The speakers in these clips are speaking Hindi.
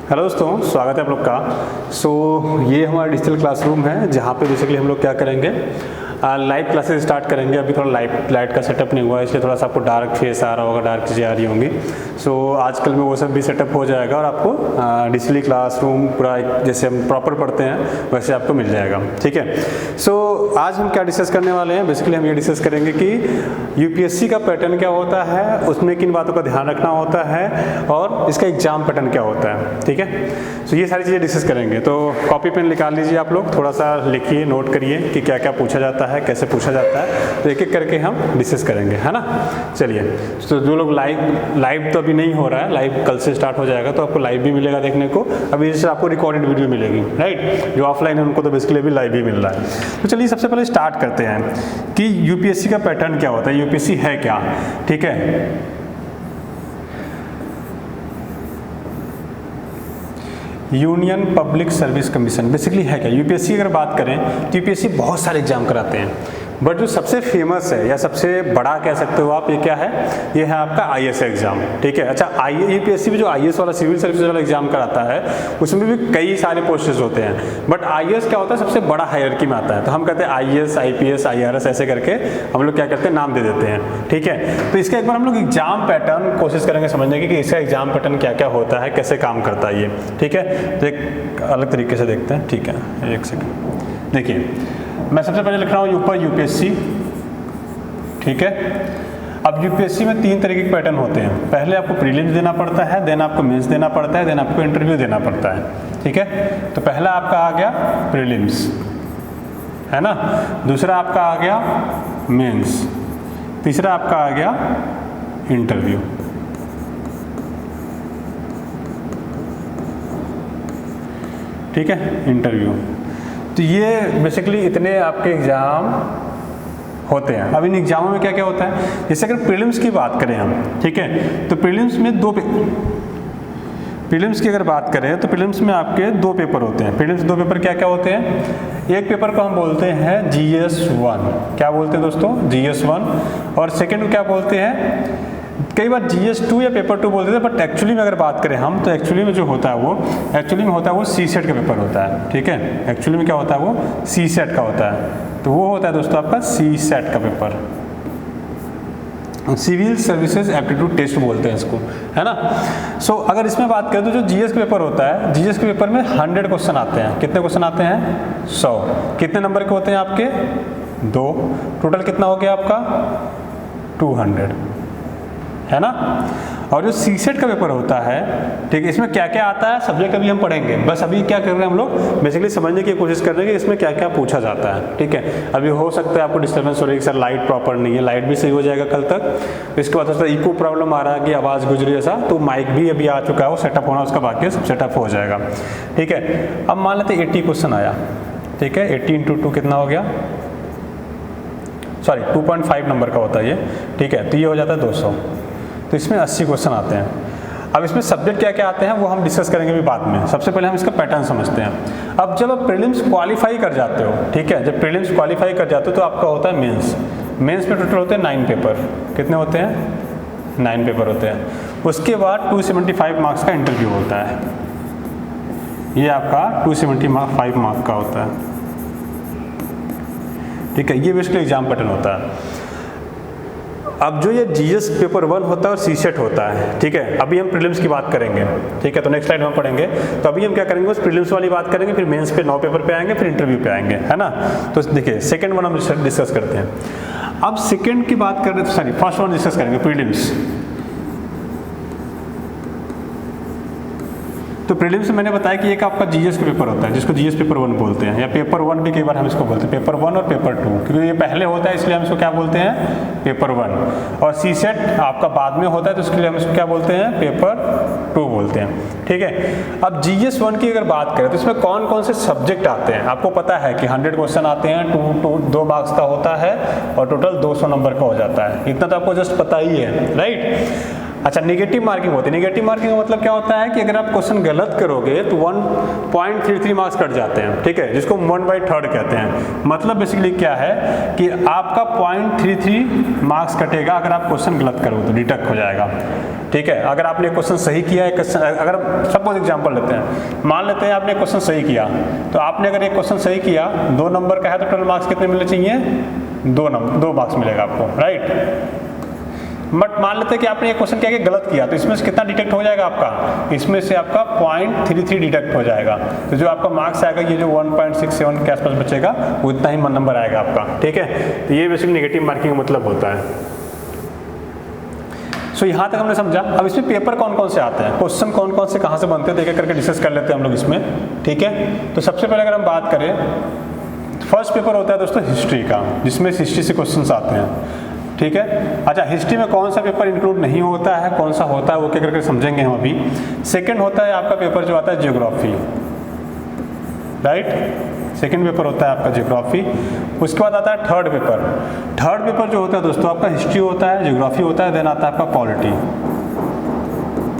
हेलो दोस्तों, स्वागत है आप लोग का। ये हमारा डिजिटल क्लासरूम है जहाँ पे बेसिकली हम लोग क्या करेंगे, लाइव क्लासेस स्टार्ट करेंगे। अभी थोड़ा लाइट का सेटअप नहीं हुआ है, इसलिए थोड़ा सा आपको डार्क फेस आ रहा होगा, डार्क चीज़ें आ रही होंगी। आजकल में वो सब भी सेटअप हो जाएगा और आपको डिजिटली क्लासरूम पूरा जैसे हम प्रॉपर पढ़ते हैं वैसे आपको मिल जाएगा। ठीक है। आज हम क्या डिस्कस करने वाले हैं, बेसिकली हम ये डिस्कस करेंगे कि यूपीएससी का पैटर्न क्या होता है, उसमें किन बातों का ध्यान रखना होता है और इसका एग्जाम पैटर्न क्या होता है। ठीक है। ये सारी चीज़ें डिस्कस करेंगे। तो कॉपी पेन निकाल लीजिए आप लोग, थोड़ा सा लिखिए, नोट करिए कि क्या क्या पूछा जाता है, कैसे पूछा जाता है। तो एक एक करके हम डिस्कस करेंगे, है ना। चलिए, तो जो लोग लाइव तो अभी नहीं हो रहा है, लाइव कल से स्टार्ट हो जाएगा, तो आपको लाइव भी मिलेगा देखने को। अभी जैसे आपको रिकॉर्डेड वीडियो मिलेगी, राइट। जो ऑफलाइन है उनको तो बेसिकली अभी लाइव ही मिल रहा है। तो चलिए सबसे पहले स्टार्ट करते हैं कि यूपीएससी का पैटर्न क्या होता है, यूपीएससी है क्या। ठीक है। Union public service commission basically है क्या। यूपीएससी अगर बात करें तो यूपीएससी बहुत सारे एग्जाम कराते हैं, बट जो सबसे फेमस है या सबसे बड़ा कह सकते हो आप, ये क्या है, ये है आपका आईएएस एग्जाम। ठीक है। अच्छा, यूपीएससी में जो आईएएस वाला सिविल सर्विस वाला एग्जाम कराता है उसमें भी कई सारे पोस्ट्स होते हैं, बट आईएएस क्या होता है, सबसे बड़ा हायरार्की में आता है। तो हम कहते हैं आईएएस, आईपीएस, आईआरएस, ऐसे करके हम लोग क्या करते हैं, नाम दे देते हैं। ठीक है। तो इसका एक बार हम लोग एग्जाम पैटर्न कोशिश करेंगे समझने की कि इसका एग्जाम पैटर्न क्या क्या होता है, कैसे काम करता है ये। ठीक है। तो एक अलग तरीके से देखते हैं। ठीक है, एक सेकेंड देखिए, मैं सबसे पहले लिख रहा हूँ ऊपर यूपीएससी। ठीक है। अब यूपीएससी में 3 तरीके के पैटर्न होते हैं। पहले आपको प्रीलिम्स देना पड़ता है, देन आपको मेंस देना पड़ता है, देन आपको इंटरव्यू देना पड़ता है। ठीक है। तो पहला आपका आ गया प्रीलिम्स, है ना। दूसरा आपका आ गया मेंस, तीसरा आपका आ गया इंटरव्यू। ठीक है, इंटरव्यू। तो ये बेसिकली इतने आपके एग्जाम होते हैं। अब इन एग्जामों में क्या क्या होता है, जैसे अगर प्रीलिम्स की बात करें हम, ठीक है, तो प्रीलिम्स में प्रीलिम्स की अगर बात करें तो प्रीलिम्स में आपके 2 पेपर होते हैं। प्रीलिम्स 2 पेपर क्या क्या होते हैं, एक पेपर को हम बोलते हैं GS1। क्या बोलते हैं दोस्तों, GS1। और सेकेंड को क्या बोलते हैं, कई बार GS2 या पेपर 2 बोलते थे, बट एक्चुअली में अगर बात करें हम तो एक्चुअली में जो होता है वो CSET का पेपर होता है। ठीक है। एक्चुअली में क्या होता है, वो CSET का होता है। तो वो होता है दोस्तों आपका CSET का paper, civil services aptitude test बोलते हैं इसको, है ना। अगर इसमें बात करें तो जो GS का पेपर होता है, GS के पेपर में 100 क्वेश्चन आते हैं। कितने क्वेश्चन आते हैं, 100। कितने नंबर के होते हैं आपके, 2। टोटल कितना हो गया आपका, 200, है ना। और जो CSET का पेपर होता है, ठीक है, इसमें क्या क्या आता है सब्जेक्ट अभी हम पढ़ेंगे। बस अभी क्या कर रहे हैं हम लोग, बेसिकली समझने की कोशिश कर रहे हैं कि इसमें क्या क्या पूछा जाता है। ठीक है। अभी हो सकता है आपको डिस्टर्बेंस हो रही है कि सर लाइट प्रॉपर नहीं है, लाइट भी सही हो जाएगा कल तक। इसके बाद इको प्रॉब्लम आ रहा है कि आवाज़ गुजरी ऐसा, तो माइक भी अभी आ चुका है, वो सेटअप होना उसका बाकी है, सब सेटअप हो जाएगा। ठीक है। अब मान लेते 80 क्वेश्चन आया। ठीक है। 80 × 2 कितना हो गया, सॉरी 2.5 नंबर का होता है ये। ठीक है। तो ये हो जाता है 200। तो इसमें 80 क्वेश्चन आते हैं। अब इसमें सब्जेक्ट क्या क्या आते हैं वो हम डिस्कस करेंगे भी बाद में। सबसे पहले हम इसका पैटर्न समझते हैं। अब जब आप प्रीलिम्स क्वालिफाई कर जाते हो, ठीक है, जब प्रीलिम्स क्वालिफाई कर जाते हो तो आपका होता है मेंस। मेंस में टोटल होते हैं 9 पेपर। कितने होते हैं, 9 पेपर होते हैं। उसके बाद 275 मार्क्स का इंटरव्यू होता है। ये आपका 275 मार्क्स का होता है। ठीक है। ये बेसिकली एग्जाम पैटर्न होता है। अब जो ये GS पेपर 1 होता है और CSET होता है। ठीक है। अभी हम प्रीलिम्स की बात करेंगे। ठीक है। तो नेक्स्ट स्लाइड में पढ़ेंगे। तो अभी हम क्या करेंगे, उस प्रीलिम्स वाली बात करेंगे, फिर मेंस पे 9 पेपर पे आएंगे, फिर इंटरव्यू पे आएंगे, है ना। तो देखिए सेकंड वन हम डिस्कस करते हैं। अब सेकंड की बात कर रहे हैं, सॉरी फर्स्ट वन डिस्कस करेंगे, प्रीलिम्स। तो प्रीलिम्स में मैंने बताया कि एक आपका GS का पेपर होता है जिसको GS पेपर 1 बोलते हैं, या पेपर 1 भी कई बार हम इसको बोलते हैं, पेपर 1 और पेपर 2, क्योंकि ये पहले होता है इसलिए हम इसको क्या बोलते हैं, पेपर 1। और CSET आपका बाद में होता है तो उसके लिए हम इसको क्या बोलते हैं, पेपर 2 बोलते हैं। ठीक है। अब GS1 की अगर बात करें तो इसमें कौन कौन से सब्जेक्ट आते हैं, आपको पता है कि 100 क्वेश्चन आते हैं, 2 मार्क्स का होता है और टोटल 200 नंबर का हो जाता है। इतना तो आपको जस्ट पता ही है, राइट। अच्छा, नेगेटिव मार्किंग होती है। नेगेटिव मार्किंग का मतलब क्या होता है कि अगर आप क्वेश्चन गलत करोगे तो 1.33 मार्क्स कट जाते हैं, ठीक है, जिसको 1/3 कहते हैं। मतलब बेसिकली क्या है कि आपका 0.33 मार्क्स कटेगा अगर आप क्वेश्चन गलत करो तो डिडक्ट हो जाएगा, ठीक है। अगर आपने क्वेश्चन सही किया है, अगर सपोज एग्जांपल लेते हैं, मान लेते हैं आपने क्वेश्चन सही किया, तो आपने अगर एक क्वेश्चन सही किया 2 नंबर का है तो टोटल मार्क्स कितने मिलने चाहिए? 2 मार्क्स मिलेगा आपको, राइट। बट मान लेते हैं कि आपने एक क्वेश्चन क्या गलत किया, तो इसमें से कितना डिडक्ट हो जाएगा आपका? इसमें से आपका 0.33 डिडक्ट हो जाएगा। तो जो आपका मार्क्स आएगा ये जो 1.67 के आसपास बचेगा वो इतना ही नंबर आएगा आपका, ठीक है। तो ये बेसिकली नेगेटिव मार्किंग का मतलब होता है। सो यहाँ तक हमने समझा। अब इसमें पेपर कौन कौन से आते हैं, क्वेश्चन कौन कौन से कहाँ से बनते हैं, देख करके डिस्कस कर लेते हैं हम लोग इसमें, ठीक है। तो सबसे पहले अगर हम बात करें, फर्स्ट पेपर होता है दोस्तों हिस्ट्री का, जिसमें हिस्ट्री से क्वेश्चन आते हैं, ठीक है। अच्छा, हिस्ट्री में कौन सा पेपर इंक्लूड नहीं होता है, कौन सा होता है, वो क्या करके समझेंगे हम अभी। सेकंड होता है आपका पेपर जो आता है ज्योग्राफी, राइट। सेकंड पेपर होता है आपका ज्योग्राफी। उसके बाद आता है थर्ड पेपर। थर्ड पेपर जो होता है दोस्तों आपका हिस्ट्री होता है, ज्योग्राफी होता है, देन आता है आपका पॉलिटी,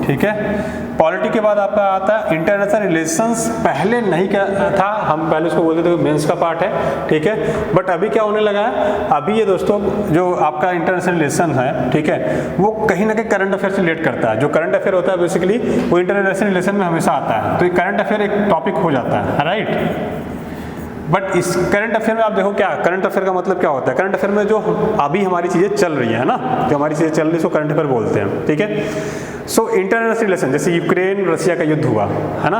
ठीक है। पॉलिटी के बाद आपका आता है इंटरनेशनल रिलेशंस। पहले नहीं क्या था, हम पहले उसको बोलते थे मेंस का पार्ट है, ठीक है। बट अभी क्या होने लगा है, अभी ये दोस्तों जो आपका इंटरनेशनल रिलेशन है, ठीक है, वो कहीं ना कहीं करंट अफेयर से रिलेट करता है। जो करंट अफेयर होता है बेसिकली वो इंटरनेशनल रिलेशन में हमेशा आता है, तो ये करंट अफेयर एक टॉपिक हो जाता है, राइट। बट इस करंट अफेयर में आप देखो क्या, करंट अफेयर का मतलब क्या होता है, करंट अफेयर में जो अभी हमारी चीज़ें चल रही है ना, जो हमारी चीज़ें चल रही है उसको करंट अफेयर बोलते हैं, ठीक है। सो इंटरनेशनल रिलेशन, जैसे यूक्रेन रशिया का युद्ध हुआ है ना,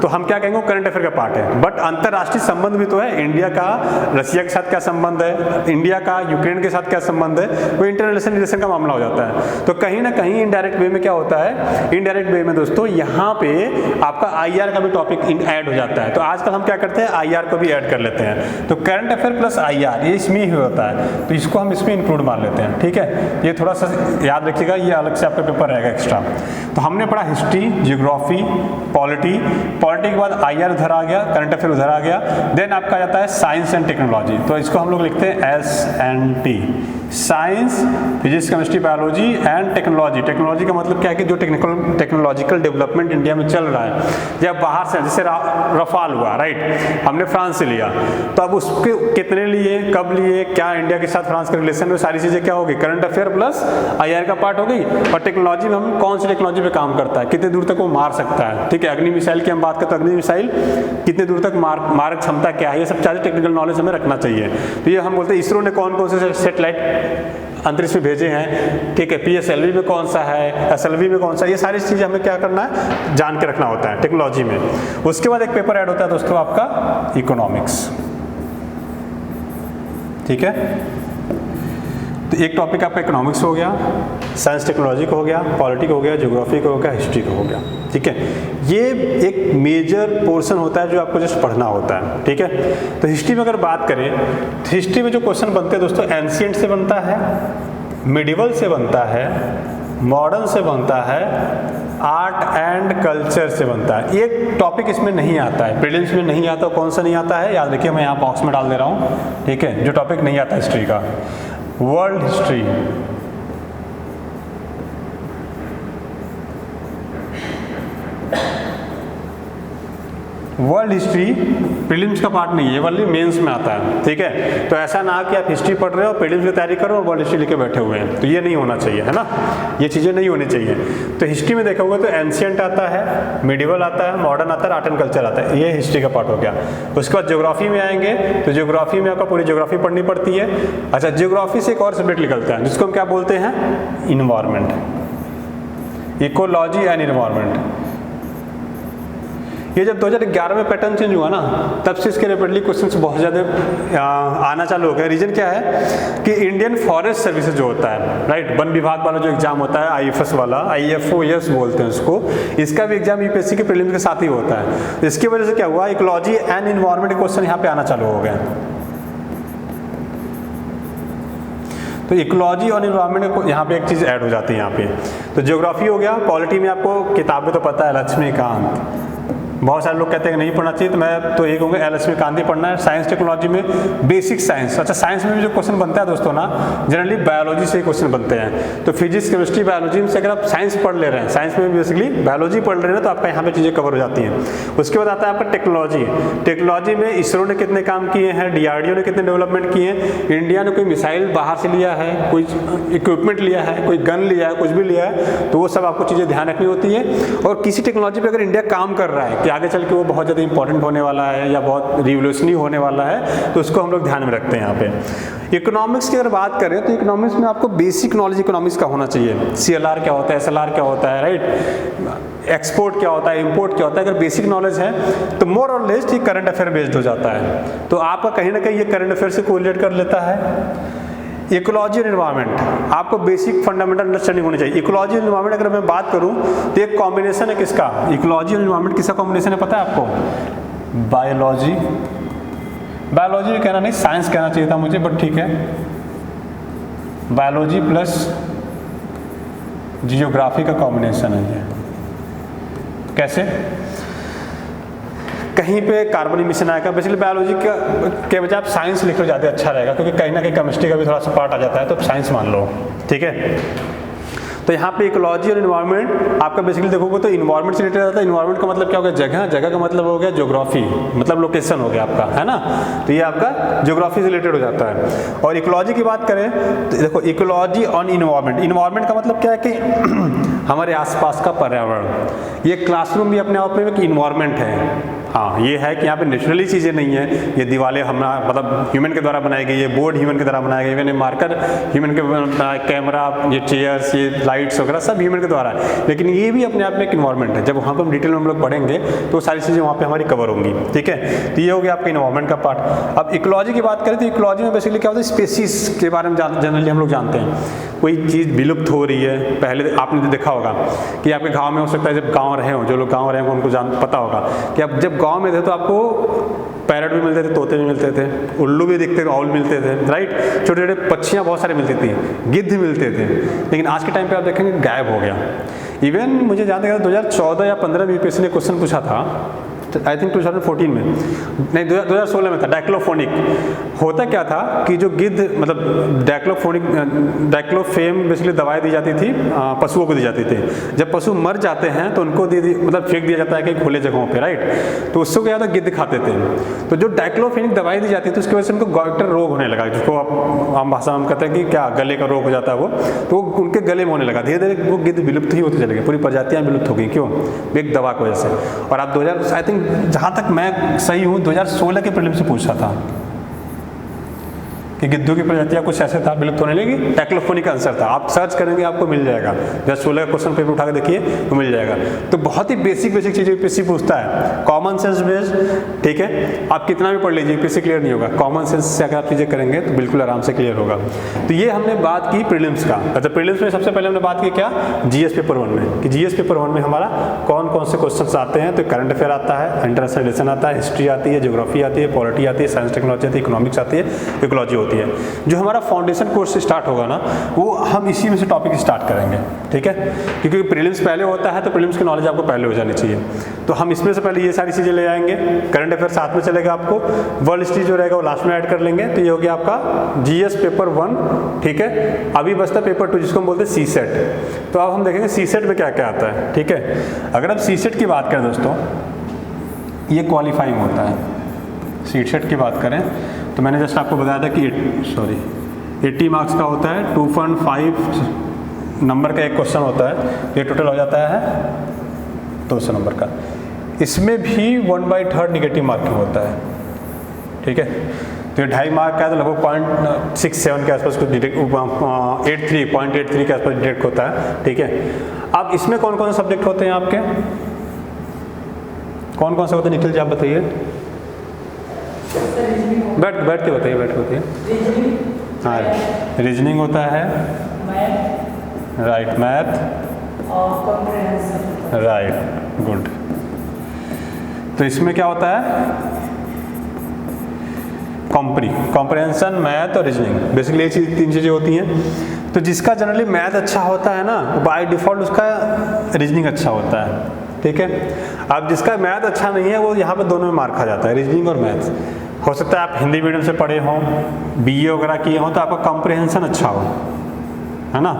तो हम क्या कहेंगे करंट अफेयर का पार्ट है। बट अंतर्राष्ट्रीय संबंध भी तो है, इंडिया का रशिया के साथ क्या संबंध है, इंडिया का यूक्रेन के साथ क्या संबंध है, वो इंटरनेशनल रिलेशन का मामला हो जाता है। तो कहीं ना कहीं इनडायरेक्ट वे में क्या होता है, इनडायरेक्ट वे में दोस्तों यहाँ पे आपका IR का भी टॉपिक ऐड हो जाता है। तो आजकल हम क्या करते हैं, IR को भी ऐड कर लेते हैं। तो करंट अफेयर प्लस IR ये इसमें ही होता है, तो इसको हम इसमें इंक्लूड मार लेते हैं, ठीक है। ये थोड़ा सा याद रखिएगा, ये अलग से आपका पेपर रहेगा एक्स्ट्रा। तो हमने पढ़ा हिस्ट्री, ज्योग्राफी, पॉलिटी के बाद IR उधर आ गया, करंट अफेयर उधर आ गया। देन आपका जाता है साइंस एंड टेक्नोलॉजी, तो इसको हम लोग लिखते हैं SNT, science, physics, chemistry, biology and technology. Technology का मतलब क्या है कि जो टेक्नोलॉजिकल डेवलपमेंट इंडिया में चल रहा है, या बाहर से, जैसे रफाल हुआ, राइट, हमने फ्रांस से लिया, तो अब उसके कितने लिए, कब लिए, क्या इंडिया के साथ फ्रांस के रिलेशन में, सारी चीजें क्या होगी, करंट अफेयर प्लस IR का पार्ट हो गई। और टेक्नोलॉजी में हम कौन सी टेक्नोलॉजी पे काम करता है, कितने दूर तक वो मार सकता है, ठीक है। अग्नि मिसाइल की हम बात करते हैं, अग्नि मिसाइल कितने दूर तक मारक क्षमता क्या है, ये सब सारे टेक्निकल नॉलेज हमें रखना चाहिए। तो ये हम बोलते हैं इसरो ने कौन कौन से सेटेलाइट अंतरिक्ष में भेजे हैं, ठीक है, PSLV में कौन सा है, SLV में कौन सा, ये सारी चीजें हमें क्या करना है, जान के रखना होता है टेक्नोलॉजी में। उसके बाद एक पेपर ऐड होता है दोस्तों आपका इकोनॉमिक्स, ठीक है। तो एक टॉपिक आपका इकोनॉमिक्स हो गया, साइंस टेक्नोलॉजी का हो गया, पॉलिटी का हो गया, ज्योग्राफी का हो गया, हिस्ट्री का हो गया, ठीक है। ये एक मेजर पोर्शन होता है जो आपको जस्ट पढ़ना होता है, ठीक है। तो हिस्ट्री में अगर बात करें, तो हिस्ट्री में जो क्वेश्चन बनते हैं दोस्तों, एंशिएंट से बनता है, मिडिवल से बनता है, मॉडर्न से बनता है, आर्ट एंड कल्चर से बनता है। एक टॉपिक इसमें नहीं आता है, प्रीलिम्स में नहीं आता, कौन सा नहीं आता है, याद रखिए, मैं यहाँ बॉक्स में डाल दे रहा हूँ, ठीक है। जो टॉपिक नहीं आता हिस्ट्री का, world history, world history prelims का पार्ट नहीं है, वर्ल्ड मेंस में आता है, ठीक है। तो ऐसा ना कि आप हिस्ट्री पढ़ रहे हो, प्रीलिम्स की तैयारी करो और वर्ल्ड हिस्ट्री लेके बैठे हुए हैं, तो ये नहीं होना चाहिए, है ना, ये चीज़ें नहीं होनी चाहिए। तो हिस्ट्री में देखा हुआ तो एंशिएंट आता है, मिडिवल आता है, मॉडर्न आता है, आर्ट एंड कल्चर आता है, ये हिस्ट्री का पार्ट हो गया। उसके बाद ज्योग्राफी में आएंगे, तो ज्योग्राफी में आपका पूरी ज्योग्राफी पढ़नी पड़ती है। अच्छा, ज्योग्राफी से एक और सब्जेक्ट निकलता है जिसको हम क्या बोलते हैं, इन्वायरमेंट, इकोलॉजी एंड इन्वायरमेंट। ये जब 2011 में पैटर्न चेंज हुआ ना, तब से इसके रिपीटली क्वेश्चंस बहुत ज़्यादा आना चालू हो गया। रीजन क्या है कि इंडियन फॉरेस्ट सर्विसेज जो होता है, राइट, वन विभाग वाला जो एग्जाम होता है, IFS वाला, IFOS बोलते हैं उसको, इसका भी एग्जाम UPSC के प्रीलिम्स के साथ ही होता है। इसकी वजह से क्या हुआ, इकोलॉजी एंड इन्वायरमेंट क्वेश्चन यहाँ पे आना चालू हो गए। तो इकोलॉजी और इन्वायरमेंट को यहाँ पे एक चीज़ ऐड हो जाती है यहाँ पे। तो ज्योग्राफी हो गया, पॉलिटी में आपको किताबें तो पता है, लक्ष्मीकांत, बहुत सारे लोग कहते हैं कि नहीं पढ़ना चाहिए, तो मैं तो ये कहूँगा LSM कांति पढ़ना है। साइंस टेक्नोलॉजी में बेसिक साइंस, अच्छा साइंस में भी जो क्वेश्चन बनता है दोस्तों ना, जनरली बायोलॉजी से क्वेश्चन बनते हैं। तो फिजिक्स, केमिस्ट्री, बायोलॉजी में से अगर आप साइंस पढ़ ले रहे हैं, साइंस में बेसिकली बायोलॉजी पढ़ रहे हैं, तो आपका यहाँ पे चीज़ें कवर हो जाती हैं। उसके बाद आता है आपका टेक्नोलॉजी। टेक्नोलॉजी में इसरो ने कितने काम किए हैं, DRDO ने कितने डेवलपमेंट किए हैं, इंडिया ने कोई मिसाइल बाहर से लिया है, कोई इक्विपमेंट लिया है, कोई गन लिया है, कुछ भी लिया है, तो वो सब आपको चीज़ें ध्यान रखनी होती है। और किसी टेक्नोलॉजी पे अगर इंडिया काम कर रहा है कि आगे चल के वो बहुत ज़्यादा इंपॉर्टेंट होने वाला है या बहुत रिवोल्यूशनरी होने वाला है, तो उसको हम लोग ध्यान में रखते हैं यहाँ पे। इकोनॉमिक्स की अगर बात करें तो इकोनॉमिक्स में आपको बेसिक नॉलेज इकोनॉमिक्स का होना चाहिए। CLR क्या होता है, SLR क्या होता है, राइट, एक्सपोर्ट क्या होता है, इंपोर्ट क्या होता है। अगर बेसिक नॉलेज है तो मोर और लेस ये करंट अफेयर बेस्ड हो जाता है, तो आपका कहीं ना कहीं ये करंट अफेयर से कोरिलेट कर लेता है। इकोलॉजी और एनवायरनमेंट, आपको बेसिक फंडामेंटल अंडरस्टैंडिंग होनी चाहिए। इकोलॉजी और एनवायरनमेंट अगर मैं बात करूं तो एक कॉम्बिनेशन है किसका, इकोलॉजी और एनवायरनमेंट किसका कॉम्बिनेशन है पता है आपको? बायोलॉजी, बायोलॉजी कहना नहीं, साइंस कहना चाहिए था मुझे, बट ठीक है, बायोलॉजी प्लस जियोग्राफी का कॉम्बिनेशन है ये। कैसे? कहीं पे कार्बन इमिशन आएगा, बेसिकली बायोलॉजी के बजाय आप साइंस लिख लो ज़्यादा अच्छा रहेगा, क्योंकि कहीं ना कहीं केमिस्ट्री का भी थोड़ा सा पार्ट आ जाता है, तो साइंस मान लो, ठीक है। तो यहाँ पे इकोलॉजी और इन्वायरमेंट आपका बेसिकली देखोगे तो इन्वायरमेंट से रिलेटेड आता है। इन्वायरमेंट का मतलब क्या हो गया? जगह, जगह का मतलब हो गया ज्योग्राफी, मतलब लोकेशन हो गया आपका, है ना, तो ये आपका ज्योग्राफी से रिलेटेड हो जाता है। और इकोलॉजी की बात करें तो देखो, इकोलॉजी ऑन इन्वायरमेंट, इन्वायरमेंट का मतलब क्या है कि हमारे आसपास का पर्यावरण। ये क्लासरूम भी अपने आप में एक इन्वायरमेंट है। हाँ, ये है कि यहाँ पे नेचुरली चीज़ें नहीं है, ये दीवारें हमारा मतलब ह्यूमन के द्वारा बनाई गई, ये बोर्ड ह्यूमन के द्वारा बनाया गया, ये मार्कर ह्यूमन के, कैमरा, ये चेयर्स, ये लाइट्स वगैरह सब ह्यूमन के द्वारा है। लेकिन ये भी अपने आप में एक इन्वायरमेंट है। जब वहाँ पर हम डिटेल में हम लोग पढ़ेंगे तो सारी चीज़ें वहाँ पे हमारी कवर होंगी, ठीक है। तो ये हो गया आपका इन्वायरमेंट का पार्ट। अब इकोलॉजी की बात करें तो इकोलॉजी में बेसिकली क्या होता है, स्पेसीज के बारे में जनरली हम लोग जानते हैं। कोई चीज़ विलुप्त हो रही है, पहले आपने देखा होगा कि आपके गाँव में हो सकता है, जब गाँव रहे हो, जो लोग गाँव रहे हों उनको पता होगा कि आप जब गाँव में थे तो आपको पैरट भी मिलते थे, तोते भी मिलते थे, उल्लू भी दिखते थे, ऑल मिलते थे, राइट, छोटे छोटे पक्षियाँ बहुत सारे मिलती थी, गिद्ध मिलते थे। लेकिन आज के टाइम पे आप देखेंगे गायब हो गया। इवन मुझे जानते हैं 2014 या 15 में यूपीएससी ने क्वेश्चन पूछा था, आई थिंक 2014 में, नहीं 2016 में था। डाइक्लोफोनिक होता क्या था कि जो गिद्ध मतलब डाइक्लोफेम बेसिकली दवाई दी जाती थी, पशुओं को दी जाती थी। जब पशु मर जाते हैं तो उनको मतलब फेंक दिया जाता है कहीं खुले जगहों पे, राइट, तो उससे क्या होता है, गिद्ध खाते थे। तो जो डाइक्लोफेनिक दवाई दी जाती थी उसकी वजह से उनको गॉइटर रोग होने लगा, जिसको आप आम भाषा में हम कहते हैं कि क्या गले का रोग हो जाता है वो, तो उनके गले में होने लगा। धीरे धीरे वो गिद्ध विलुप्त ही होते चले गए, पूरी प्रजातियाँ विलुप्त हो गई। क्यों? एक दवा की वजह से। और आप 2000 आई थिंक जहाँ तक मैं सही हूँ 2016 के प्रीलिम्स से पूछा था कि गिद्धों की प्रजातियाँ कुछ ऐसे था विलुप्त होने लगी। डाइक्लोफोनिक का आंसर था, आप सर्च करेंगे आपको मिल जाएगा। 2016 का क्वेश्चन पेपर उठा के देखिए तो मिल जाएगा। तो बहुत ही बेसिक चीज़ें यूपीएससी पूछता है, कॉमन सेंस बेस्ड, ठीक है। आप कितना भी पढ़ लीजिए यूपीएससी क्लियर नहीं होगा, कॉमन सेंस से अगर आप चीज़ें करेंगे तो बिल्कुल आराम से क्लियर होगा। तो ये हमने बात की प्रीलिम्स का। अच्छा, प्रीलिम्स में सबसे पहले हमने बात की क्या, जीएस पेपर 1 में, कि जीएस पेपर 1 में हमारा कौन कौन से क्वेश्चन आते हैं। तो करंट अफेयर आता है, इंटरनेशनल रिलेशन आता है, हिस्ट्री आती है, ज्योग्राफी आती है, पॉलिटी आती है, साइंस टेक्नोलॉजी आती है, इकोनॉमिक्स आती है, इकोलॉजी होती है। जो हमारा फाउंडेशन कोर्स से स्टार्ट होगा ना, वो हम इसी में से टॉपिक स्टार्ट करेंगे, ठीक है, क्योंकि प्रीलिम्स पहले होता है तो प्रीलिम्स की नॉलेज आपको पहले हो जानी चाहिए। तो हम इसमें से पहले ये सारी चीज़ें ले आएंगे। करंट अफेयर साथ में चलेगा, आपको वर्ल्ड हिस्ट्री जो रहेगा वो लास्ट में ऐड कर लेंगे। तो ये हो गया आपका जीएस पेपर 1, ठीक है। अभी बचता पेपर 2 जिसको हम बोलते हैं सीसेट। तो अब हम देखेंगे सीसेट में क्या क्या आता है, ठीक है। अगर आप सीसेट की बात करें दोस्तों, ये क्वालिफाइंग होता है। सीसेट की बात करें तो मैंने जस्ट आपको बताया था कि 80 मार्क्स का होता है, 2.5 नंबर का एक क्वेश्चन होता है, ये टोटल हो जाता है 200 नंबर का। इसमें भी 1/3 निगेटिव मार्किंग होता है, ठीक है। तो ये 2.5 मार्क का है तो लगभग 0.67 के आसपास कुछ डिटेक्ट, 0.83 के आसपास डिटेक्ट होता है, ठीक है। अब इसमें कौन कौन से सब्जेक्ट होते हैं आपके, कौन कौन से होते हैं निखिल जी आप बताइए। बैठ के बताइए। हाँ, रीजनिंग होता है, राइट, मैथ, राइट, गुड। तो इसमें क्या होता है, कॉम्प्रिहेंशन, मैथ और रीजनिंग, बेसिकली ये 3 चीज़ें होती हैं। तो जिसका जनरली मैथ अच्छा होता है ना, बाय डिफ़ॉल्ट उसका रीजनिंग अच्छा होता है, ठीक है। अब जिसका मैथ अच्छा नहीं है वो यहाँ पे दोनों में मार खा जाता है, रीजनिंग और मैथ्स। हो सकता है आप हिंदी मीडियम से पढ़े हों, बीए वगैरह किए हों, तो आपका कंप्रहेंशन अच्छा हो, है ना,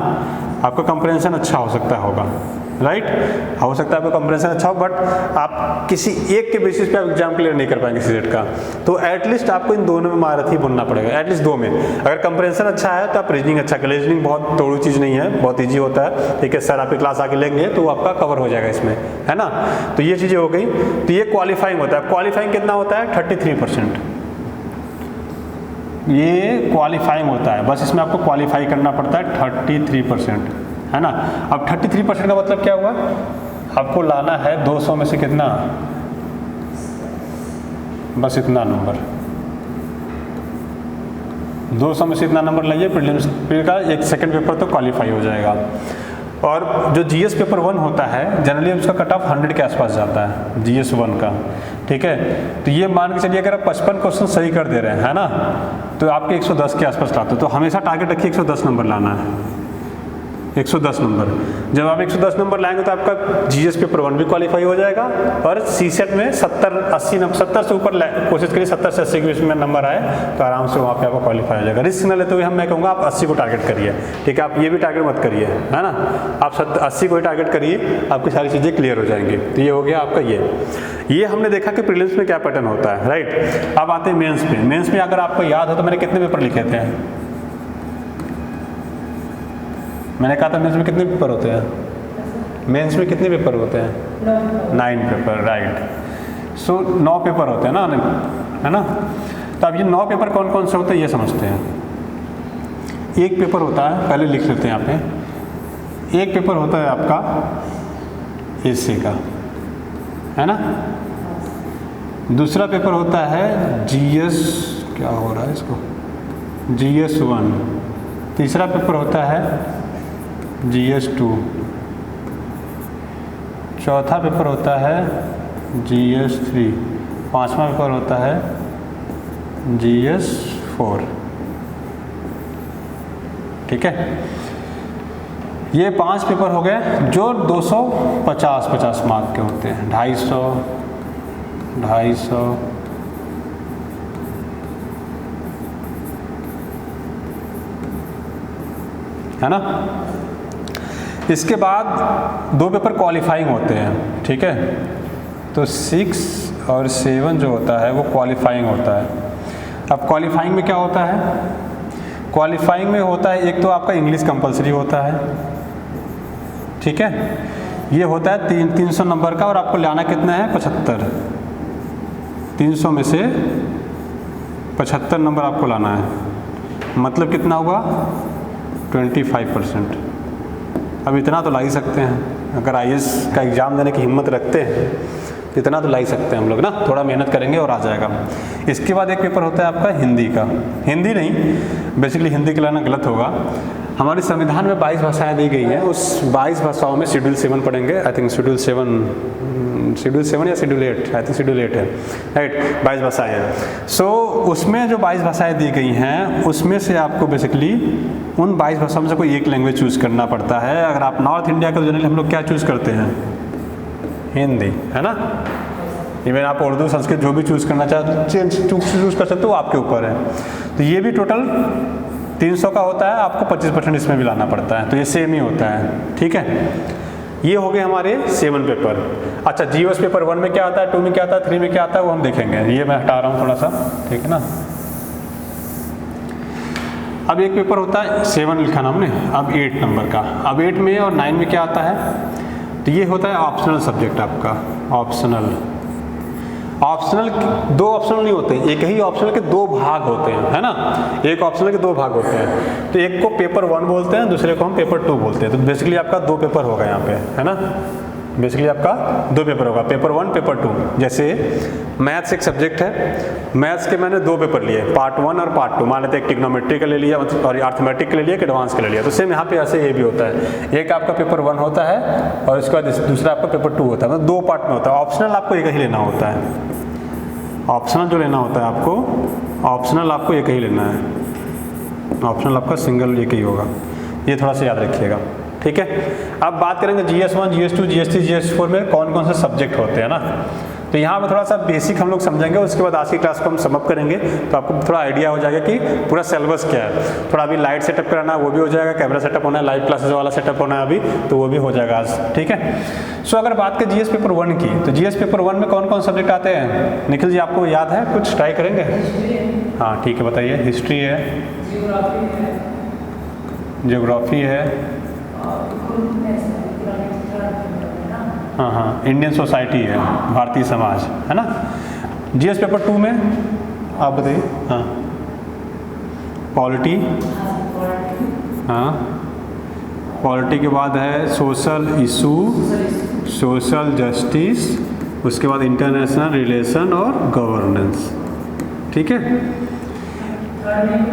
आपका कंप्रहेंशन अच्छा हो सकता होगा, राइट। हो सकता है आपका कंप्रहेंशन अच्छा हो, बट आप किसी एक के बेसिस पे आप एग्जाम क्लियर नहीं कर पाएंगे सीसेट का, तो एटलीस्ट आपको इन दोनों में महारत ही बनना पड़ेगा, एटलीस्ट दो में। अगर कंप्रहेंशन अच्छा है तो आप रीजनिंग अच्छा कर, रीजनिंग बहुत तोड़ू चीज़ नहीं है, बहुत ईजी होता है, ठीक है। सर आपकी क्लास आके लेंगे तो आपका कवर हो जाएगा इसमें, है ना। तो ये चीज़ें हो गई। तो ये क्वालिफाइंग होता है। क्वालिफाइंग कितना होता है? 33%। ये क्वालिफाइंग होता है, बस इसमें आपको क्वालिफाई करना पड़ता है 33%, है ना। अब 33% का मतलब क्या हुआ? आपको लाना है 200 में से कितना, बस इतना नंबर, 200 में से इतना नंबर लाइए, प्रीलिम्स का एक सेकंड पेपर तो क्वालिफाई हो जाएगा। और जो जीएस पेपर 1 होता है जनरली उसका कट ऑफ 100 के आसपास जाता है, जीएस 1 का, ठीक है। तो ये मान के चलिए अगर आप 55 क्वेश्चन सही कर दे रहे हैं, है ना, तो आपके 110 के आसपास लाते हो। तो हमेशा टारगेट रखिए 110 नंबर लाना है, 110 नंबर। जब आप 110 नंबर लाएंगे तो आपका जीएस पेपर 1 भी क्वालिफाई हो जाएगा, और सीसेट में 70 से ऊपर कोशिश करिए, 70 से 80 के बीच में नंबर आए तो आराम से वहाँ पे आपका क्वालिफाई हो जाएगा। रिस्क न लेते हुए मैं कहूँगा आप 80 को टारगेट करिए, ठीक है। आप ये भी टारगेट मत करिए, है ना, आप 80 को ही टारगेट करिए, आपकी सारी चीज़ें क्लियर हो जाएंगी। तो ये हो गया आपका ये हमने देखा कि प्रीलिम्स में क्या पैटर्न होता है, राइट। अब आते हैं मेंस पे। मेंस में अगर आपको याद हो तो मैंने कितने पेपर लिखे थे? मैंने कहा था मेंस में कितने पेपर होते हैं? मेंस में कितने पेपर होते हैं? 9 पेपर, राइट। सो 9 पेपर होते हैं ना, है ना। तो अब ये 9 पेपर कौन कौन से होते हैं ये समझते हैं। एक पेपर होता है, पहले लिख लेते हैं यहाँ पे, एक पेपर होता है आपका एसए का, है ना। दूसरा पेपर होता है जीएस, क्या हो रहा है इसको, जीएस 1। तीसरा पेपर होता है जीएस 2। चौथा पेपर होता है जीएस 3। पांचवा पेपर होता है जीएस 4, ठीक है। ये 5 पेपर हो गए जो 250 मार्क के होते हैं, 250 है ना। इसके बाद 2 पेपर क्वालिफाइंग होते हैं, ठीक है। तो 6 और 7 जो होता है वो क्वालिफाइंग होता है। अब क्वालिफाइंग में क्या होता है? क्वालिफाइंग में होता है एक तो आपका इंग्लिश कंपलसरी होता है, ठीक है। ये होता है 300 नंबर का, और आपको लाना कितना है? 75। 300 में से 75 नंबर आपको लाना है, मतलब कितना हुआ? 25%। अब इतना तो ला ही सकते हैं, अगर आईएएस का एग्ज़ाम देने की हिम्मत रखते हैं तो इतना तो ला ही सकते हैं हम लोग ना, थोड़ा मेहनत करेंगे और आ जाएगा। इसके बाद एक पेपर होता है आपका हिंदी का। हिंदी नहीं, बेसिकली हिंदी के लाना गलत होगा। हमारे संविधान में 22 भाषाएं दी गई हैं, उस 22 भाषाओं में शेड्यूल 7 पढ़ेंगे, आई थिंक शेड्यूल 7 या शेड्यूल 8, आई थिंक शेड्यूल 8 है, राइट। 22 भाषाएँ हैं। सो उसमें जो 22 भाषाएँ दी गई हैं उसमें से आपको बेसिकली उन 22 भाषाओं में से कोई एक लैंग्वेज चूज़ करना पड़ता है। अगर आप नॉर्थ इंडिया का जनरली हम लोग क्या चूज़ करते हैं? हिंदी, है ना। इवन आप उर्दू संस्कृत जो भी चूज़ करना चाहते चूज़ कर सकते हो, आपके ऊपर है। तो ये भी टोटल 300 का होता है, आपको 25% इसमें भी लाना पड़ता है, तो ये सेम ही होता है, ठीक है। ये हो गए हमारे 7 पेपर। अच्छा, जीएस पेपर 1 में क्या आता है, 2 में क्या आता है, 3 में क्या आता है, वो हम देखेंगे। ये मैं हटा रहा हूँ थोड़ा सा, ठीक है ना। अब एक पेपर होता है 7 लिखा ना हमने, अब 8 नंबर का। अब 8 में और 9 में क्या आता है? तो ये होता है ऑप्शनल सब्जेक्ट आपका, ऑप्शनल। ऑप्शनल 2 ऑप्शनल नहीं होते, एक ही ऑप्शनल के 2 भाग होते हैं, है ना। एक ऑप्शनल के 2 भाग होते हैं, तो एक को पेपर 1 बोलते हैं, दूसरे को हम पेपर 2 बोलते हैं। तो बेसिकली आपका 2 पेपर होगा यहाँ पे, है ना। बेसिकली आपका 2 पेपर होगा, पेपर 1 पेपर 2। जैसे मैथ्स एक सब्जेक्ट है, मैथ्स के मैंने 2 पेपर लिए, पार्ट 1 और पार्ट 2। मान लेते हैं ट्रिग्नोमेट्री का ले लिया और अर्थमेटिक का ले लिया, कि एडवांस का ले लिया। तो सेम यहाँ पे ऐसे ये भी होता है, एक आपका पेपर 1 होता है और उसके बाद दूसरा आपका पेपर 2 होता है, मतलब 2 पार्ट में होता है। ऑप्शनल आपको एक ही लेना होता है, ऑप्शनल जो लेना होता है आपको, ऑप्शनल आपको एक ही लेना है, ऑप्शनल आपका सिंगल एक ही होगा। ये थोड़ा सा याद रखिएगा, ठीक है। अब बात करेंगे GS1, GS2, GS3, GS4 में कौन कौन से सब्जेक्ट होते हैं ना। तो यहाँ पर थोड़ा सा बेसिक हम लोग समझेंगे, उसके बाद आज की क्लास को हम समअप करेंगे, तो आपको थोड़ा आइडिया हो जाएगा कि पूरा सिलेबस क्या है। थोड़ा अभी लाइट सेटअप कराना है वो भी हो जाएगा, कैमरा सेटअप होना है, लाइव क्लासेस वाला सेटअप होना है अभी, तो वो भी हो जाएगा आज, ठीक है। सो अगर बात करें GS पेपर 1 की, तो GS पेपर 1 में कौन कौन सब्जेक्ट आते हैं? निखिल जी आपको याद है? कुछ ट्राई करेंगे? हाँ ठीक है, बताइए। हिस्ट्री है, ज्योग्राफी है, हाँ हाँ, इंडियन सोसाइटी है, भारतीय समाज है ना। GS पेपर 2 में आप बताइए। हाँ, पॉलिटी, हाँ, पॉलिटी के बाद है सोशल इशू, सोशल जस्टिस, उसके बाद इंटरनेशनल रिलेशन और गवर्नेंस, ठीक है।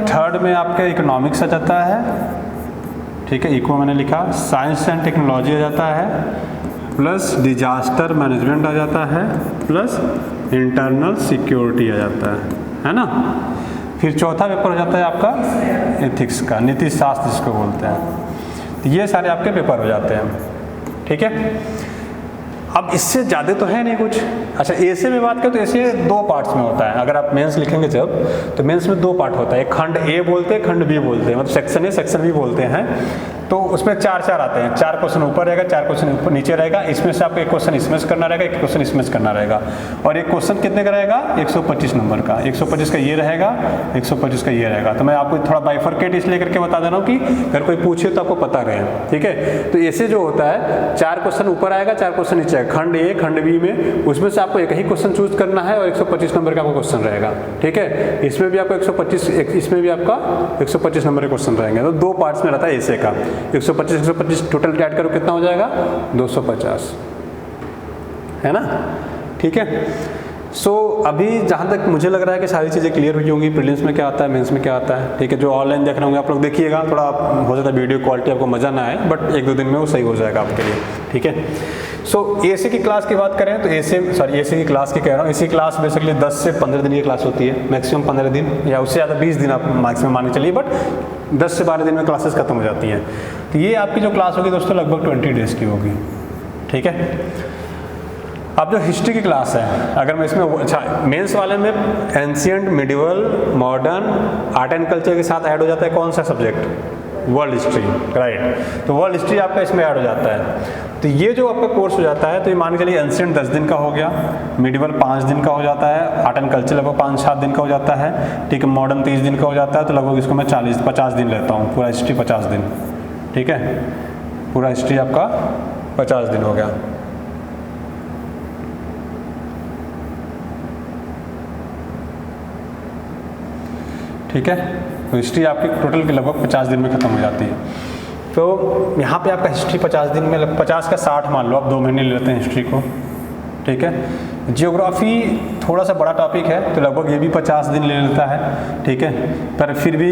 थर्ड में आपका इकोनॉमिक्स आ जाता है, ठीक है, इको मैंने लिखा। साइंस एंड टेक्नोलॉजी आ जाता है, प्लस डिजास्टर मैनेजमेंट आ जाता है, प्लस इंटरनल सिक्योरिटी आ जाता है ना। फिर चौथा पेपर हो जाता है आपका एथिक्स का, नीति शास्त्र जिसको बोलते हैं। तो ये सारे आपके पेपर हो जाते हैं, ठीक है। अब इससे ज़्यादा तो है नहीं कुछ। अच्छा, ऐसे में बात करें तो ऐसे 2 पार्ट्स में होता है। अगर आप मेंस लिखेंगे जब, तो मेंस में 2 पार्ट होता है, एक खंड ए बोलते हैं, खंड बी बोलते हैं, मतलब सेक्शन ए सेक्शन बी बोलते हैं। तो उसमें 4 आते हैं, 4 क्वेश्चन ऊपर रहेगा, 4 क्वेश्चन ऊपर नीचे रहेगा। इसमें से आपको एक क्वेश्चन इसमें से करना रहेगा, एक क्वेश्चन इसमें से करना रहेगा। और एक क्वेश्चन कितने का रहेगा? 125 नंबर का। 125 का ये रहेगा, 125 का ये रहेगा। तो मैं आपको थोड़ा बाइफरकेट इसलिए करके बता दे रहा हूँ कि अगर कोई पूछे तो आपको पता रहे, ठीक है। तो ऐसे जो होता है 4 क्वेश्चन ऊपर आएगा, 4 क्वेश्चन नीचे आएगा। खंड ए खंड बी में उसमें से आपको एक ही क्वेश्चन चूज करना है और 125 नंबर का आपका क्वेश्चन रहेगा, ठीक है। इसमें भी आपको 125, इसमें भी आपका 125 नंबर के क्वेश्चन रहेंगे। तो 2 पार्ट्स में रहता है ऐसे का। 125 टोटल ऐड करो कितना हो जाएगा? 250, है ना, ठीक है। सो अभी जहाँ तक मुझे लग रहा है कि सारी चीज़ें क्लियर हुई होंगी, प्रीलिम्स में क्या आता है, मेंस में क्या आता है, ठीक है। जो ऑनलाइन देख रहे होंगे आप लोग देखिएगा, थोड़ा हो जाता है वीडियो क्वालिटी आपको मज़ा ना आए, बट 1-2 दिन में वो सही हो जाएगा आपके लिए, ठीक है। सो एसी की क्लास की बात करें तो एसी की क्लास की कह रहा हूँ, एसी क्लास बेसिकली 10 से 15 दिन की क्लास होती है, मैक्सिमम 15 दिन या उससे ज़्यादा 20 दिन आप मैक्सिमम मान के चलिए, बट 10 से 12 दिन में क्लासेस खत्म हो जाती हैं। तो ये आपकी जो क्लास होगी दोस्तों लगभग 20 डेज़ की होगी, ठीक है। अब जो हिस्ट्री की क्लास है, अगर मैं इसमें अच्छा मेंस वाले में ancient, medieval, modern, art and culture के साथ ऐड हो जाता है कौन सा सब्जेक्ट? World history, right. तो वर्ल्ड हिस्ट्री आपका इसमें ऐड हो जाता है। तो ये जो आपका कोर्स हो जाता है, तो ये मान के चलिए एंशिएंट 10 दिन का हो गया, मिडिवल 5 दिन का हो जाता है, आर्ट एंड कल्चर लगभग 5-7 दिन का हो जाता है, ठीक है। मॉडर्न 30 दिन का हो जाता है, तो लगभग इसको मैं 50 दिन लेता हूँ, पूरा हिस्ट्री 50 दिन, ठीक है। पूरा हिस्ट्री आपका 50 दिन हो गया। ठीक है, तो हिस्ट्री आपकी टोटल के लगभग 50 दिन में ख़त्म हो जाती है। तो यहाँ पे आपका हिस्ट्री 50 दिन में 50 का 60 मान लो, आप 2 महीने ले लेते हैं हिस्ट्री को, ठीक है। जियोग्राफी थोड़ा सा बड़ा टॉपिक है, तो लगभग ये भी 50 दिन ले लेता है, ठीक है। पर फिर भी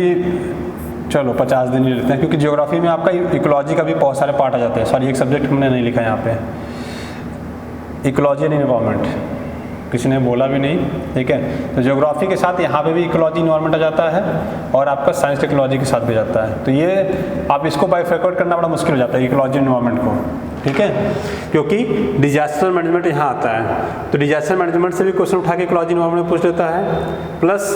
चलो 50 दिन ले लेते हैं, क्योंकि जियोग्राफी में आपका इकोलॉजी का भी बहुत सारे पार्ट आ जाते हैं। सॉरी, एक सब्जेक्ट हमने नहीं लिखा यहाँ पे, इकोलॉजी एंड एनवायरनमेंट, किसी ने बोला भी नहीं, ठीक है। तो ज्योग्राफी के साथ यहाँ पे भी इकोलॉजी इन्वायरमेंट आ जाता है और आपका साइंस टेक्नोलॉजी के साथ भी जाता है। तो ये आप इसको बाइफरकेट करना बड़ा मुश्किल हो जाता है इकोलॉजी इन्वायरमेंट को, ठीक है, क्योंकि डिजास्टर मैनेजमेंट यहाँ आता है। तो डिजास्टर मैनेजमेंट से भी क्वेश्चन उठा के इकोलॉजी इन्वायरमेंट में पूछ लेता है, प्लस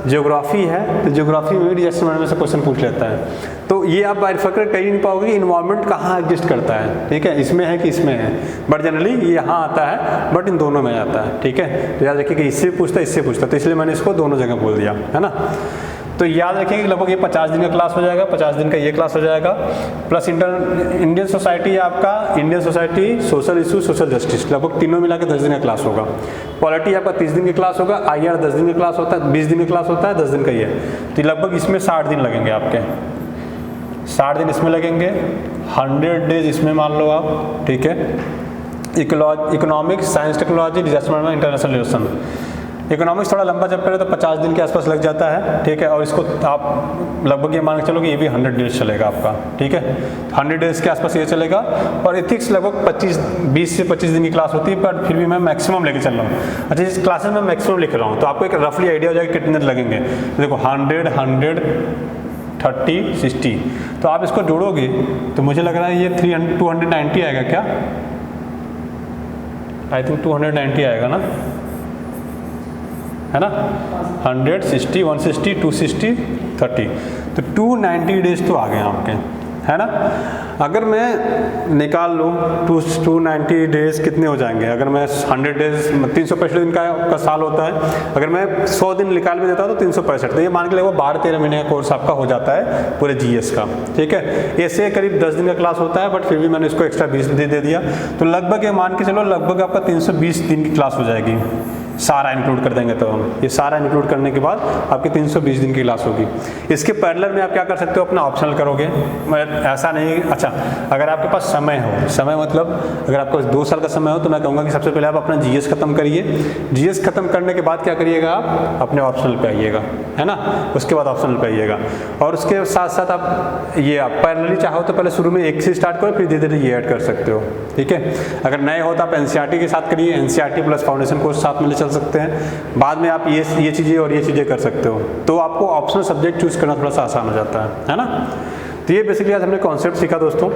ज्योग्राफी है तो ज्योग्राफी में भी डिजास्टर मैनेजमेंट से क्वेश्चन पूछ लेता है। तो ये आप बाइफरकेट कर ही नहीं पाओगे कि इन्वायरमेंट कहाँ एग्जिस्ट करता है, ठीक है, इसमें है कि इसमें है। बट जनरली ये यहाँ आता है, बट इन दोनों में आता है, ठीक है। तो याद रखिए कि इससे पूछता है, इससे पूछता है, तो इसलिए मैंने इसको दोनों जगह बोल दिया, है ना। तो याद रखिए कि लगभग ये 50 दिन का क्लास हो जाएगा, 50 दिन का ये क्लास हो जाएगा, प्लस इंडियन सोसाइटी आपका, Indian society, social issue, social justice, लगभग तीनों मिला के 10 दिन का क्लास होगा। पॉलिटी आपका 30 दिन की क्लास होगा, IR 10 दिन का क्लास होता है, 20 दिन का क्लास होता है, 10 दिन का ये। तो लगभग इसमें 60 दिन लगेंगे आपके, 60 दिन इसमें लगेंगे, 100 डेज इसमें मान लो आप, ठीक है। Economics, science technology, disaster management, international relation. Economics थोड़ा लंबा जब करें तो 50 दिन के आसपास लग जाता है, ठीक है। और इसको आप लगभग ये मान के चलो कि ये भी 100 डेज चलेगा आपका, ठीक है, 100 डेज के आसपास ये चलेगा। और एथिक्स लगभग 20 से 25 दिन की क्लास होती है, पर फिर भी मैं मैक्सिमम लेके चल रहा हूँ। अच्छा, इस क्लासेस में मैक्सिमम लिख रहा हूँ, तो आपको एक रफली आइडिया हो जाएगा कितने दिन लगेंगे। देखो 100, 30 60, तो आप इसको जोड़ोगे तो मुझे लग रहा है ये 290 आएगा क्या? आई थिंक 290 आएगा ना, है ना? 160 160 260 30, तो 290 डेज तो आ गए आपके, है ना? अगर मैं निकाल लूँ 290 डेज कितने हो जाएंगे? अगर मैं 100 डेज 365 दिन का साल होता है, अगर मैं 100 दिन निकाल भी देता हूँ तो 365, तो ये मान के लगभग 12-13 महीने का कोर्स आपका हो जाता है पूरे जीएस का, ठीक है? ऐसे करीब 10 दिन का क्लास होता है, बट फिर भी मैंने इसको एक्स्ट्रा 20 दिन दे दिया, तो लगभग ये मान के चलो लगभग आपका 320 दिन की क्लास हो जाएगी, सारा इंक्लूड कर देंगे तो हम, ये सारा इंक्लूड करने के बाद आपकी 320 दिन की क्लास होगी। इसके पैरेलल में आप क्या कर सकते हो, अपना ऑप्शनल करोगे, ऐसा नहीं। अच्छा, अगर आपके पास समय हो, समय मतलब अगर आपको 2 साल का समय हो, तो मैं कहूँगा कि सबसे पहले आप अपना जीएस खत्म करिए, जीएस खत्म करने के बाद क्या करिएगा, आप अपने ऑप्शनल पे आइएगा, है ना? उसके बाद ऑप्शनल पे आइएगा, और उसके साथ साथ आप ये आप पैरेलली चाहो तो पहले शुरू में एक से स्टार्ट करो, फिर धीरे धीरे ये ऐड कर सकते हो, ठीक है? अगर नए हो तो आप एनसीईआरटी के साथ करिए, एनसीईआरटी प्लस फाउंडेशन कोर्स साथ में ले चल सकते हैं, बाद में आप ये चीज़ें और ये चीज़ें कर सकते हो, तो आपको ऑप्शनल सब्जेक्ट चूज करना थोड़ा सा आसान हो जाता है ना? तो ये बेसिकली आज हमने कॉन्सेप्ट सीखा दोस्तों,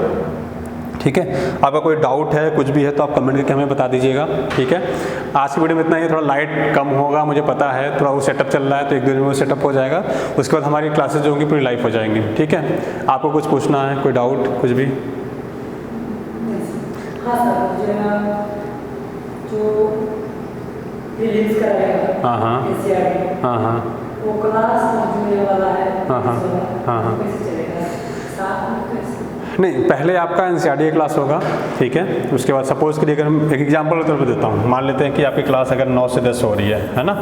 ठीक है? आपका कोई डाउट है, कुछ भी है तो आप कमेंट करके हमें बता दीजिएगा, ठीक है? आज की वीडियो में इतना ही, थोड़ा लाइट कम होगा मुझे पता है, थोड़ा वो सेटअप चल रहा है, तो 1-2 दिन में वो सेटअप हो जाएगा, उसके बाद हमारी क्लासेस जो होंगी पूरी लाइव हो जाएंगी, ठीक है? आपको कुछ पूछना है, कोई डाउट, कुछ भी? हाँ सर, जो रिलीज कराएगा, हाँ हाँ हाँ हाँ, वो क्लास होने वाला है, हाँ हाँ हाँ हाँ, कैसे चलेगा? साथ में कैसे? नहीं, पहले आपका एनसीईआरटी क्लास होगा, ठीक है? उसके बाद सपोज के लिए अगर हम एक एग्जांपल के तौर पर देता हूँ, मान लेते हैं कि आपकी क्लास अगर 9 से 10 हो रही है ना?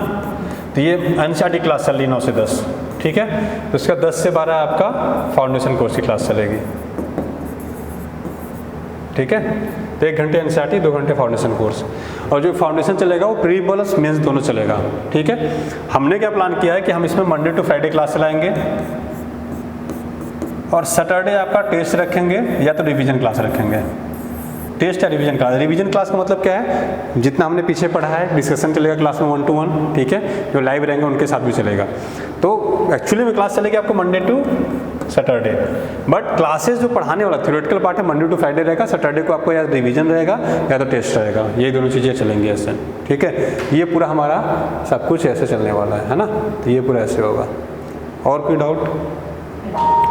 तो ये एनसीईआरटी क्लास चल रही है 9 से 10, ठीक है? तो उसका 10 से 12 आपका फाउंडेशन कोर्स की क्लास चलेगी, ठीक है? तो 1 घंटे एनसीईआरटी, 2 घंटे फाउंडेशन कोर्स, और जो फाउंडेशन चलेगा वो प्री प्लस मेंस दोनों चलेगा, ठीक है? हमने क्या प्लान किया है कि हम इसमें मंडे टू फ्राइडे क्लास चलाएंगे, और सैटरडे आपका टेस्ट रखेंगे या तो रिवीजन क्लास रखेंगे, टेस्ट या रिवीजन क्लास। रिवीजन क्लास का मतलब क्या है, जितना हमने पीछे पढ़ा है डिस्कशन चलेगा क्लास में 1 to 1, ठीक है? जो लाइव रहेंगे उनके साथ भी चलेगा। तो एक्चुअली में क्लास चलेगी आपको Monday to Saturday, but classes जो पढ़ाने वाला थ्योरेटिकल पार्ट है मंडे टू फ्राइडे रहेगा, सैटरडे को आपको या रिवीजन रहेगा या तो टेस्ट रहेगा, ये दोनों चीज़ें चलेंगी ऐसे, ठीक है? ये पूरा हमारा सब कुछ ऐसे चलने वाला है ना? तो ये पूरा ऐसे होगा। और कोई डाउट?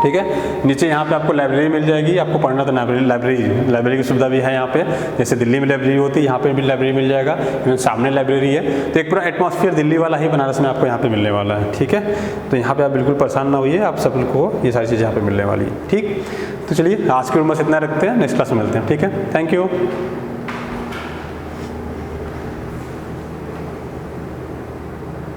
ठीक है, नीचे यहाँ पे आपको लाइब्रेरी मिल जाएगी, आपको पढ़ना तो लाइब्रेरी की सुविधा भी है यहाँ पे, जैसे दिल्ली में लाइब्रेरी होती है यहाँ पे भी लाइब्रेरी मिल जाएगा, सामने लाइब्रेरी है, तो एक पूरा एटमॉस्फेयर दिल्ली वाला ही बनारस में आपको यहाँ पे मिलने वाला है। ठीक है, तो यहाँ पे आप बिल्कुल परेशान ना होइए, आप सबको ये सारी चीज़ें यहाँ पे मिलने वाली है। ठीक, तो चलिए आज की वीडियो में इतना रखते हैं, नेक्स्ट क्लास में मिलते हैं। ठीक है, थैंक यू।